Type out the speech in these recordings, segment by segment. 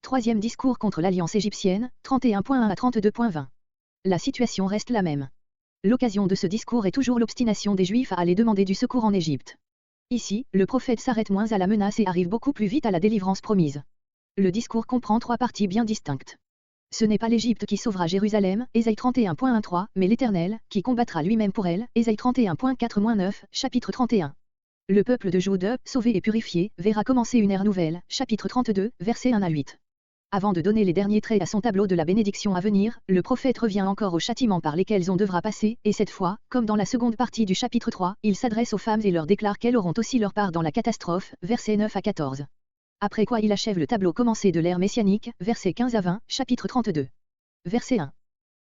Troisième discours contre l'alliance égyptienne, 31.1 à 32.20. La situation reste la même. L'occasion de ce discours est toujours l'obstination des Juifs à aller demander du secours en Égypte. Ici, le prophète s'arrête moins à la menace et arrive beaucoup plus vite à la délivrance promise. Le discours comprend trois parties bien distinctes. Ce n'est pas l'Égypte qui sauvera Jérusalem, Ésaïe 31.13, mais l'Éternel, qui combattra lui-même pour elle, Ésaïe 31.4-9, chapitre 31. Le peuple de Jude, sauvé et purifié, verra commencer une ère nouvelle, chapitre 32, versets 1 à 8. Avant de donner les derniers traits à son tableau de la bénédiction à venir, le prophète revient encore aux châtiments par lesquels on devra passer, et cette fois, comme dans la seconde partie du chapitre 3, il s'adresse aux femmes et leur déclare qu'elles auront aussi leur part dans la catastrophe, versets 9 à 14. Après quoi il achève le tableau commencé de l'ère messianique, versets 15 à 20, chapitre 32. Verset 1.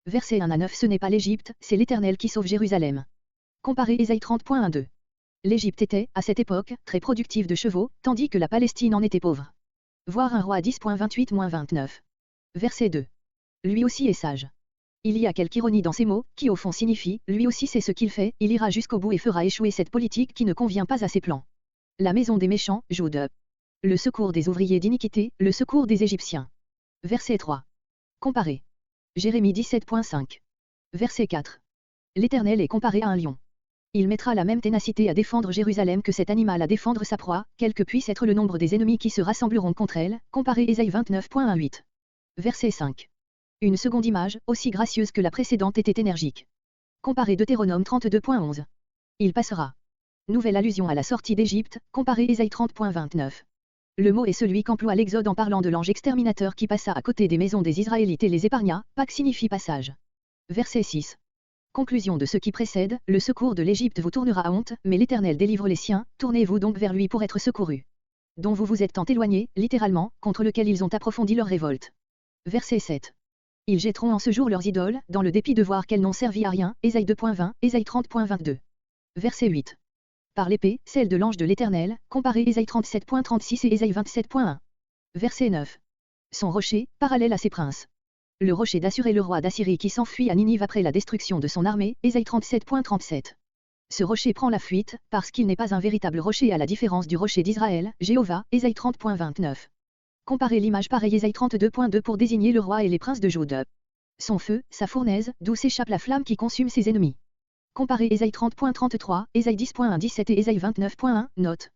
Verset 1 à 9. Ce n'est pas l'Égypte, c'est l'Éternel qui sauve Jérusalem. Comparez Ésaïe 30.1-2. L'Égypte était, à cette époque, très productive de chevaux, tandis que la Palestine en était pauvre. Voir un roi 10.28-29. Verset 2. Lui aussi est sage. Il y a quelque ironie dans ces mots, qui au fond signifie, lui aussi sait ce qu'il fait, il ira jusqu'au bout et fera échouer cette politique qui ne convient pas à ses plans. La maison des méchants, Jude. Le secours des ouvriers d'iniquité, le secours des Égyptiens. Verset 3. Comparé. Jérémie 17.5. Verset 4. L'Éternel est comparé à un lion. Il mettra la même ténacité à défendre Jérusalem que cet animal à défendre sa proie, quel que puisse être le nombre des ennemis qui se rassembleront contre elle, comparé Ésaïe 29.18. Verset 5. Une seconde image, aussi gracieuse que la précédente était énergique. Comparé Deutéronome 32.11. Il passera. Nouvelle allusion à la sortie d'Égypte, comparé Ésaïe 30.29. Le mot est celui qu'emploie l'Exode en parlant de l'ange exterminateur qui passa à côté des maisons des Israélites et les épargna, Pâques signifie passage. Verset 6. Conclusion de ce qui précède, le secours de l'Égypte vous tournera à honte, mais l'Éternel délivre les siens, tournez-vous donc vers lui pour être secourus. Dont vous vous êtes tant éloignés, littéralement, contre lequel ils ont approfondi leur révolte. Verset 7. Ils jetteront en ce jour leurs idoles, dans le dépit de voir qu'elles n'ont servi à rien, Ésaïe 2.20, Ésaïe 30.22. Verset 8. Par l'épée, celle de l'ange de l'Éternel, comparé Ésaïe 37.36 et Ésaïe 27.1. Verset 9. Son rocher, parallèle à ses princes. Le rocher d'Assur est le roi d'Assyrie qui s'enfuit à Ninive après la destruction de son armée, Ésaïe 37.37. Ce rocher prend la fuite, parce qu'il n'est pas un véritable rocher à la différence du rocher d'Israël, Jéhovah, Ésaïe 30.29. Comparez l'image pareille Ésaïe 32.2 pour désigner le roi et les princes de Jude. Son feu, sa fournaise, d'où s'échappe la flamme qui consume ses ennemis. Comparez Ésaïe 30.33, Ésaïe 10.1-17 et Ésaïe 29.1, note.